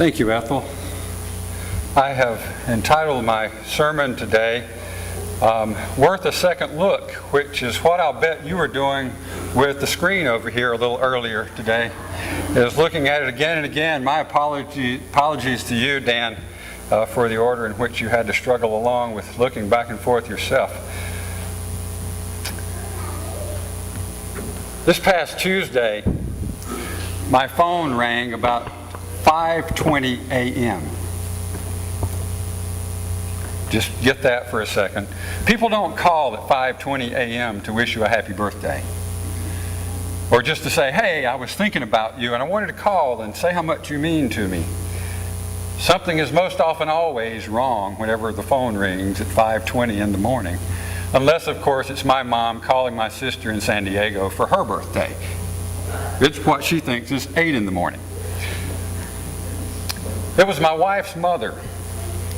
Thank you, Ethel. I have entitled my sermon today, Worth a Second Look, which is what I'll bet you were doing with the screen over here a little earlier today, is looking at it again and again. My apologies to you, Dan, for the order in which you had to struggle along with looking back and forth yourself. This past Tuesday, my phone rang about 5:20 a.m. Just get that for a second. People don't call at 5:20 a.m. to wish you a happy birthday. Or just to say, hey, I was thinking about you and I wanted to call and say how much you mean to me. Something is most often always wrong whenever the phone rings at 5:20 in the morning. Unless, of course, it's my mom calling my sister in San Diego for her birthday. It's what she thinks is 8 in the morning. It was my wife's mother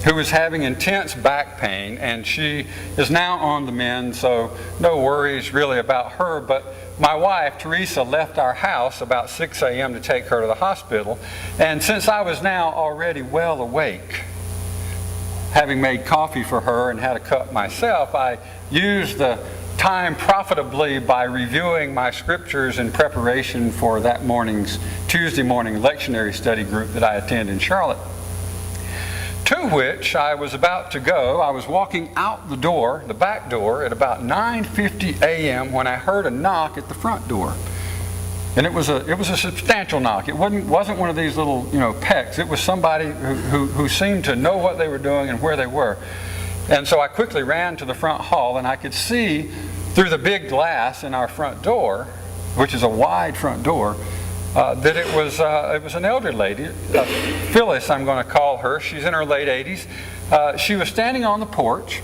who was having intense back pain, and she is now on the mend, so no worries really about her. But my wife, Teresa, left our house about 6 a.m. to take her to the hospital. And since I was now already well awake, having made coffee for her and had a cup myself, I used the time profitably by reviewing my scriptures in preparation for that morning's Tuesday morning lectionary study group that I attend in Charlotte. To which I was about to go. I was walking out the door, the back door, at about 9:50 a.m. when I heard a knock at the front door. And it was a substantial knock. It wasn't one of these little, pecks. It was somebody who seemed to know what they were doing and where they were. And so I quickly ran to the front hall, and I could see through the big glass in our front door, which is a wide front door, that it was an elder lady, Phyllis, I'm going to call her. She's in her late 80s. She was standing on the porch,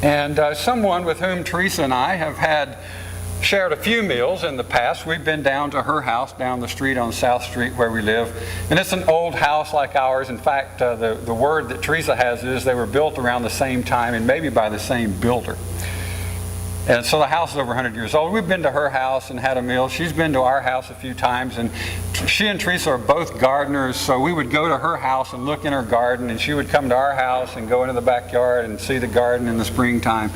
and someone with whom Teresa and I have shared a few meals in the past. We've been down to her house down the street on South Street where we live. And it's an old house like ours. In fact, the word that Teresa has is they were built around the same time and maybe by the same builder. And so the house is over 100 years old. We've been to her house and had a meal. She's been to our house a few times. And she and Teresa are both gardeners. So we would go to her house and look in her garden. And she would come to our house and go into the backyard and see the garden in the springtime.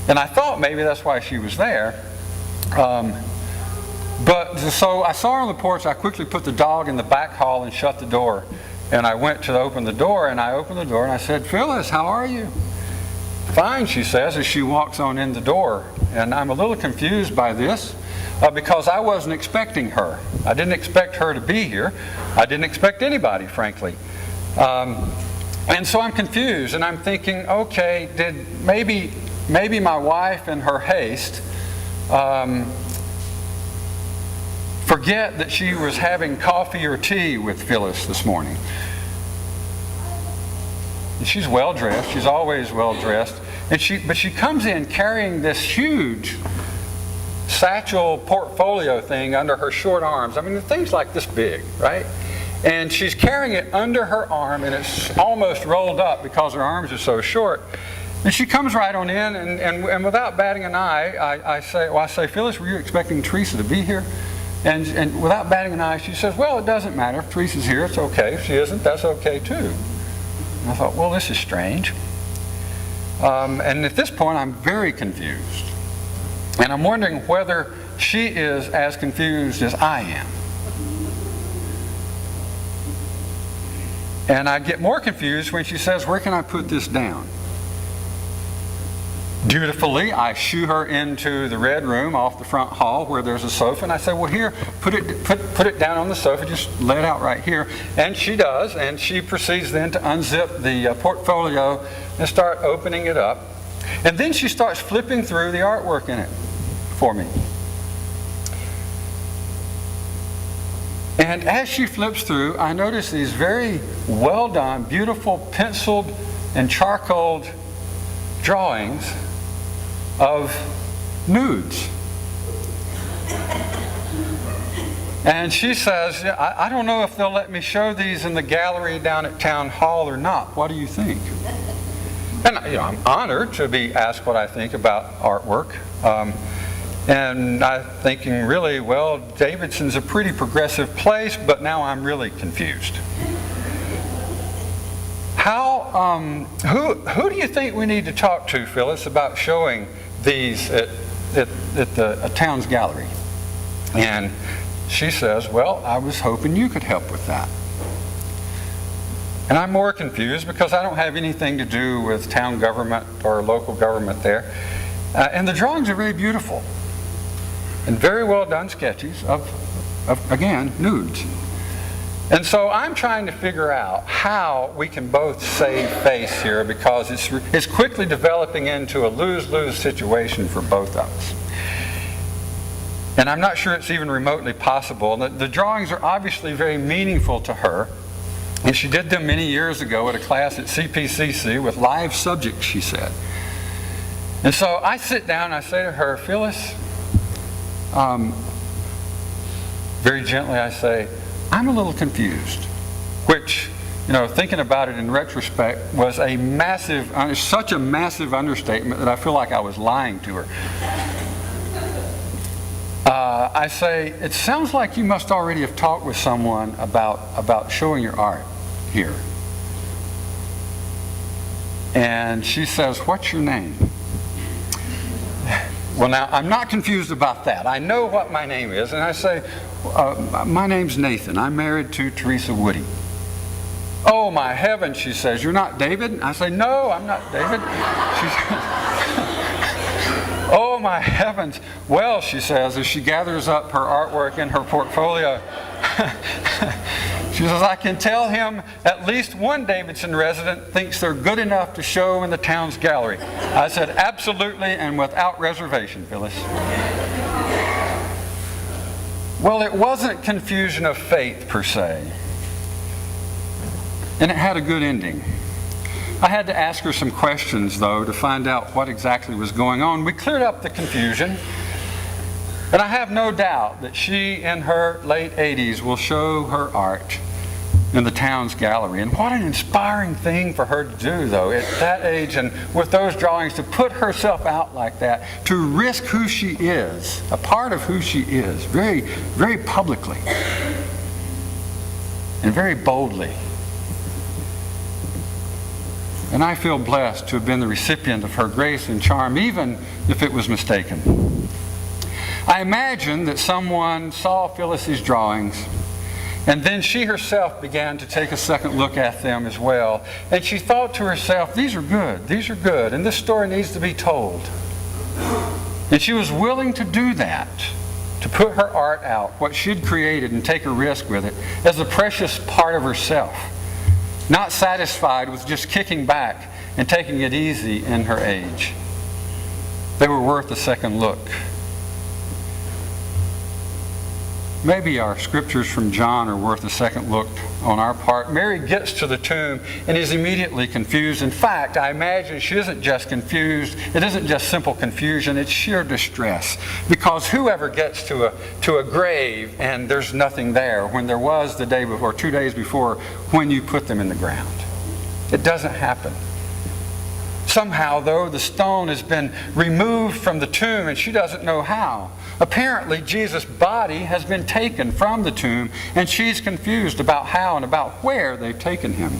And I thought maybe that's why she was there. So I saw her on the porch. I quickly put the dog in the back hall and shut the door. And I went to open the door, and I opened the door and I said, Phyllis, how are you? Fine, she says, as she walks on in the door. And I'm a little confused by this because I wasn't expecting her. I didn't expect her to be here. I didn't expect anybody, frankly. And so I'm confused, and I'm thinking, okay, did maybe my wife in her haste forget that she was having coffee or tea with Phyllis this morning. And she's well dressed. She's always well dressed. But she comes in carrying this huge satchel portfolio thing under her short arms. I mean, the thing's like this big, right? And she's carrying it under her arm, and it's almost rolled up because her arms are so short. And she comes right on in, and without batting an eye, I say, Phyllis, were you expecting Teresa to be here? And without batting an eye, she says, well, it doesn't matter. If Teresa's here, it's okay. If she isn't, that's okay too. And I thought, well, this is strange. And at this point, I'm very confused. And I'm wondering whether she is as confused as I am. And I get more confused when she says, where can I put this down? Dutifully, I shoo her into the red room off the front hall where there's a sofa, and I say, well, here, put it down on the sofa, just lay it out right here. And she does, and she proceeds then to unzip the portfolio and start opening it up. And then she starts flipping through the artwork in it for me. And as she flips through, I notice these very well done, beautiful penciled and charcoaled drawings of nudes. And she says, I don't know if they'll let me show these in the gallery down at Town Hall or not. What do you think? And I'm honored to be asked what I think about artwork. And I'm thinking, really, well, Davidson's a pretty progressive place, but now I'm really confused. Who do you think we need to talk to, Phyllis, about showing these at the town's gallery? And she says, well, I was hoping you could help with that. And I'm more confused because I don't have anything to do with town government or local government there. And the drawings are very beautiful and very well done sketches of again, nudes. And so I'm trying to figure out how we can both save face here, because it's quickly developing into a lose-lose situation for both of us. And I'm not sure it's even remotely possible. The drawings are obviously very meaningful to her. And she did them many years ago at a class at CPCC with live subjects, she said. And so I sit down and I say to her, Phyllis, very gently I say, I'm a little confused. Which, thinking about it in retrospect, was such a massive understatement that I feel like I was lying to her. I say, it sounds like you must already have talked with someone about showing your art here. And she says, what's your name? Well, now, I'm not confused about that. I know what my name is. And I say, my name's Nathan. I'm married to Teresa Woody. Oh, my heavens, she says, you're not David? I say, no, I'm not David. She says, oh, my heavens. Well, she says, as she gathers up her artwork in her portfolio, she says, I can tell him at least one Davidson resident thinks they're good enough to show in the town's gallery. I said, absolutely and without reservation, Phyllis. Well, it wasn't confusion of faith per se. And it had a good ending. I had to ask her some questions, though, to find out what exactly was going on. We cleared up the confusion. And I have no doubt that she, in her late 80s, will show her art in the town's gallery. And what an inspiring thing for her to do, though, at that age and with those drawings, to put herself out like that, to risk who she is, a part of who she is, very, very publicly and very boldly. And I feel blessed to have been the recipient of her grace and charm, even if it was mistaken. I imagine that someone saw Phyllis's drawings, and then she herself began to take a second look at them as well. And she thought to herself, these are good, and this story needs to be told. And she was willing to do that, to put her art out, what she'd created, and take a risk with it, as a precious part of herself, not satisfied with just kicking back and taking it easy in her age. They were worth a second look. Maybe our scriptures from John are worth a second look on our part. Mary gets to the tomb and is immediately confused. In fact, I imagine she isn't just confused. It isn't just simple confusion. It's sheer distress. Because whoever gets to a grave and there's nothing there when there was the day before, 2 days before, when you put them in the ground? It doesn't happen. Somehow, though, the stone has been removed from the tomb and she doesn't know how. Apparently, Jesus' body has been taken from the tomb, and she's confused about how and about where they've taken him.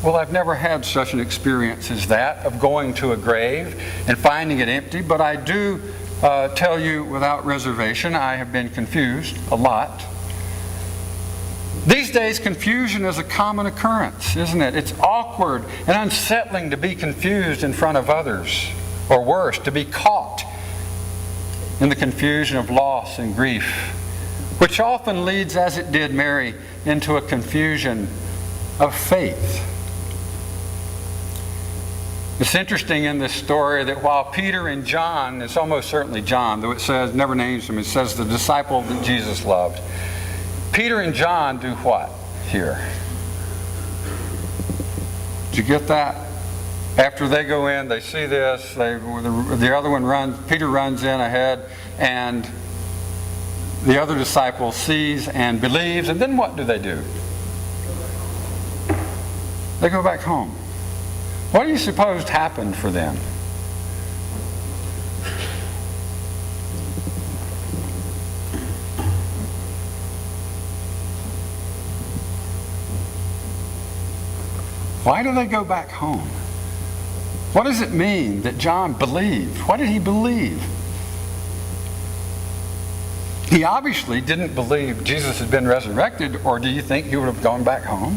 Well, I've never had such an experience as that, of going to a grave and finding it empty, but I do tell you without reservation, I have been confused a lot. These days, confusion is a common occurrence, isn't it? It's awkward and unsettling to be confused in front of others, or worse, to be caught in the confusion of loss and grief, which often leads, as it did Mary, into a confusion of faith. It's interesting in this story that while Peter and John, it's almost certainly John, though it says, never names him, it says the disciple that Jesus loved. Peter and John do what here? Did you get that? After they go in, they see this, the other one runs, Peter runs in ahead, and the other disciple sees and believes, and then what do? They go back home. What do you suppose happened for them? Why do they go back home? What does it mean that John believed? What did he believe? He obviously didn't believe Jesus had been resurrected, or do you think he would have gone back home?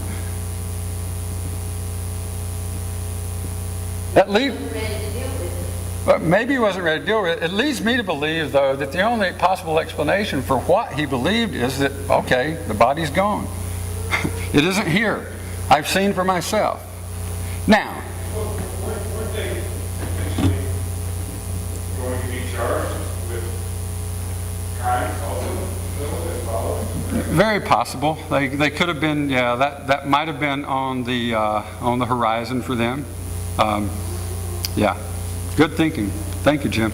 That leads, maybe he wasn't ready to deal with it. It leads me to believe, though, that the only possible explanation for what he believed is that, okay, the body's gone. It isn't here. I've seen for myself. Now, weren't they potentially going to be charged with crimes also as followers? very possible. They could have been. Yeah, that might have been on the horizon for them. Yeah, good thinking. Thank you, Jim.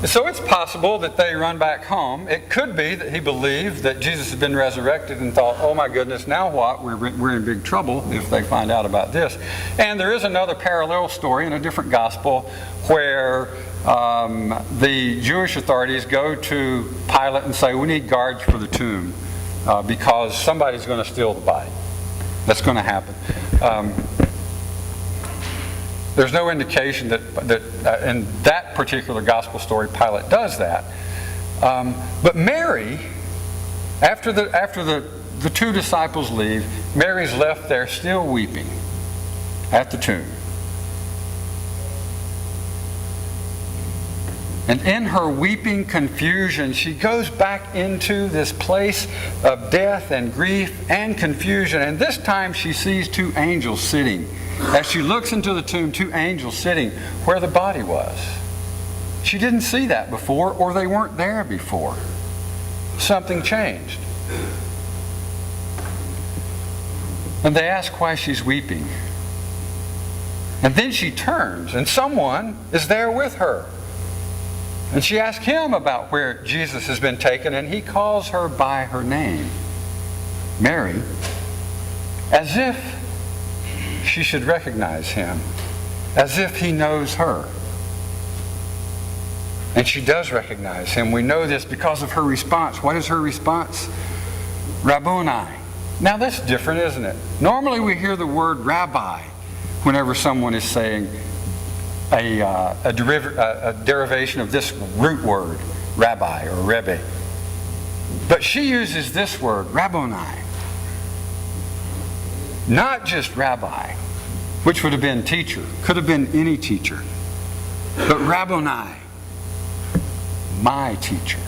So it's possible that they run back home. It could be that he believed that Jesus had been resurrected and thought, oh my goodness, now what? We're in big trouble if they find out about this. And there is another parallel story in a different gospel where the Jewish authorities go to Pilate and say, we need guards for the tomb because somebody's going to steal the body. That's going to happen. There's no indication that in that particular gospel story Pilate does that. But Mary, after the two disciples leave, Mary's left there still weeping at the tomb. And in her weeping confusion, she goes back into this place of death and grief and confusion. And this time she sees two angels sitting. As she looks into the tomb, two angels sitting where the body was. She didn't see that before, or they weren't there before. Something changed. And they ask why she's weeping. And then she turns, and someone is there with her. And she asks him about where Jesus has been taken, and he calls her by her name, Mary, as if she should recognize him, as if he knows her. And she does recognize him. We know this because of her response. What is her response? Rabboni. Now that's different, isn't it? Normally we hear the word rabbi whenever someone is saying a derivation of this root word, rabbi or rebbe. But she uses this word, Rabboni. Not just rabbi, which would have been teacher, could have been any teacher, but Rabboni, my teacher,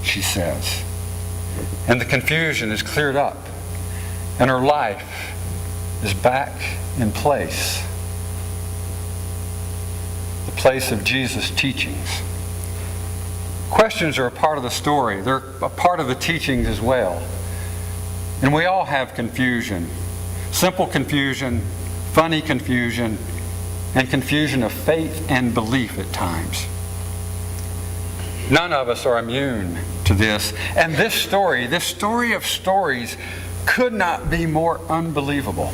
she says. And the confusion is cleared up, and her life is back in place. The place of Jesus' teachings. Questions are a part of the story. They're a part of the teachings as well. And we all have confusion. Simple confusion, funny confusion, and confusion of faith and belief at times. None of us are immune to this. And this story of stories, could not be more unbelievable.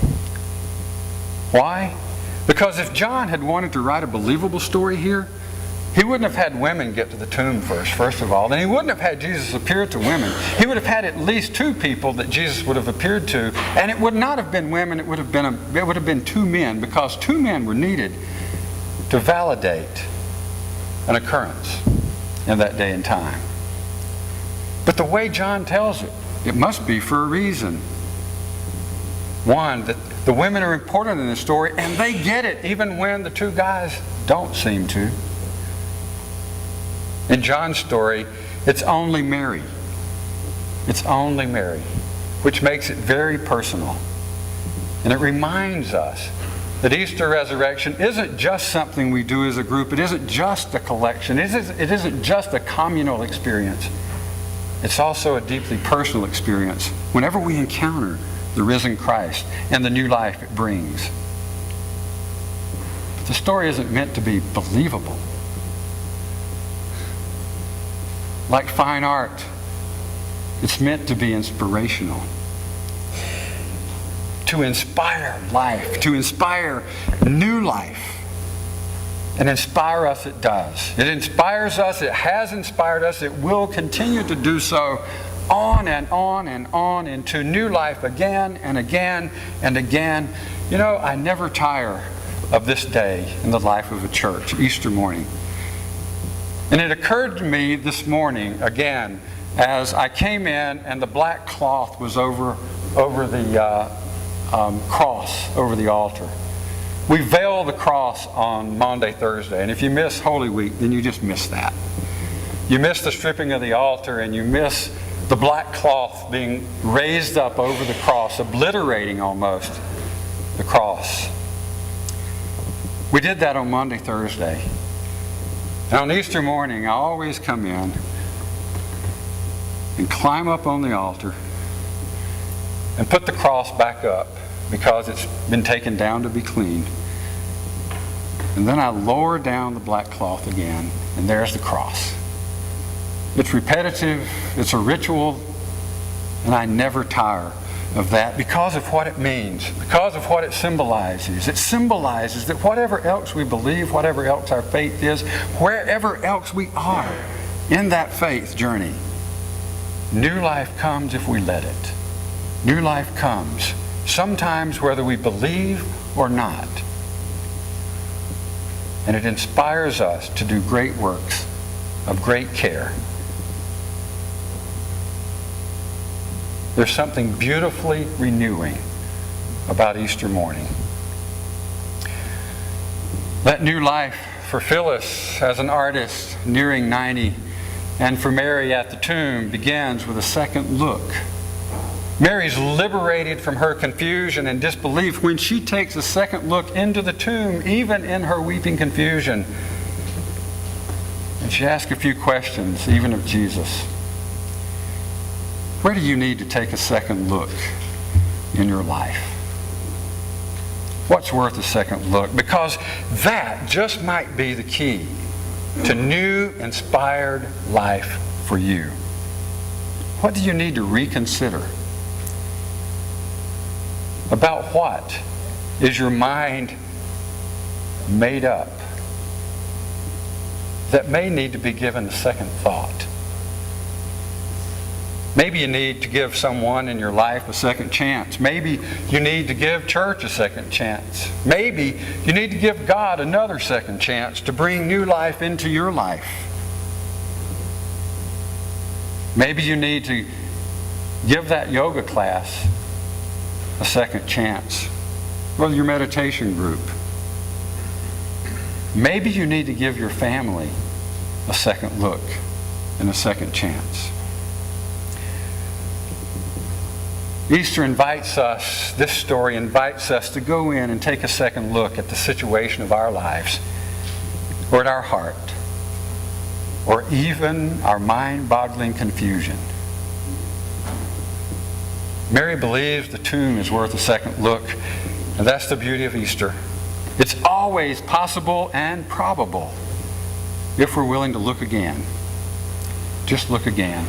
Why? Because if John had wanted to write a believable story here, he wouldn't have had women get to the tomb first of all. And he wouldn't have had Jesus appear to women. He would have had at least two people that Jesus would have appeared to. And it would not have been women, it would have been two men, because two men were needed to validate an occurrence in that day and time. But the way John tells it, it must be for a reason. One, that the women are important in the story, and they get it even when the two guys don't seem to. In John's story, it's only Mary. It's only Mary, which makes it very personal. And it reminds us that Easter resurrection isn't just something we do as a group. It isn't just a collection. It isn't just a communal experience. It's also a deeply personal experience whenever we encounter the risen Christ and the new life it brings. But the story isn't meant to be believable. Like fine art, it's meant to be inspirational. To inspire life, to inspire new life. And inspire us it does. It inspires us, it has inspired us, it will continue to do so on and on and on into new life again and again and again. You know, I never tire of this day in the life of a church, Easter morning. And it occurred to me this morning again as I came in and the black cloth was over the cross, over the altar. We veil the cross on Maundy, Thursday, and if you miss Holy Week, then you just miss that. You miss the stripping of the altar, and you miss the black cloth being raised up over the cross, obliterating almost the cross. We did that on Maundy, Thursday. And on Easter morning, I always come in and climb up on the altar and put the cross back up because it's been taken down to be cleaned. And then I lower down the black cloth again, and there's the cross. It's repetitive, it's a ritual, and I never tire of that because of what it means, because of what it symbolizes. It symbolizes that whatever else we believe, whatever else our faith is, wherever else we are in that faith journey, new life comes if we let it. New life comes, sometimes whether we believe or not. And it inspires us to do great works of great care. There's something beautifully renewing about Easter morning. That new life for Phyllis as an artist nearing 90 and for Mary at the tomb begins with a second look. Mary's liberated from her confusion and disbelief when she takes a second look into the tomb, even in her weeping confusion. And she asks a few questions, even of Jesus. Where do you need to take a second look in your life? What's worth a second look? Because that just might be the key to new, inspired life for you. What do you need to reconsider? About what is your mind made up that may need to be given a second thought? Maybe you need to give someone in your life a second chance. Maybe you need to give church a second chance. Maybe you need to give God another second chance to bring new life into your life. Maybe you need to give that yoga class a second chance, or your meditation group. Maybe you need to give your family a second look and a second chance. Easter invites us, this story invites us to go in and take a second look at the situation of our lives, or at our heart, or even our mind-boggling confusion. Mary believes the tomb is worth a second look, and that's the beauty of Easter. It's always possible and probable if we're willing to look again. Just look again.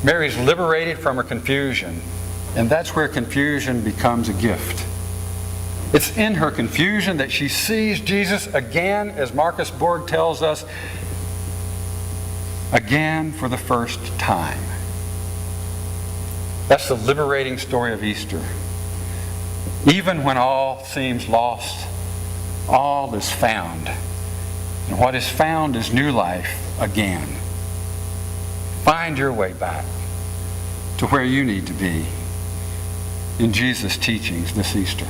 Mary's liberated from her confusion, and that's where confusion becomes a gift. It's in her confusion that she sees Jesus again, as Marcus Borg tells us, again for the first time. That's the liberating story of Easter. Even when all seems lost, all is found. And what is found is new life again. Find your way back to where you need to be in Jesus' teachings this Easter.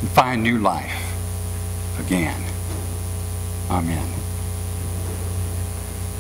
And find new life again. Amen.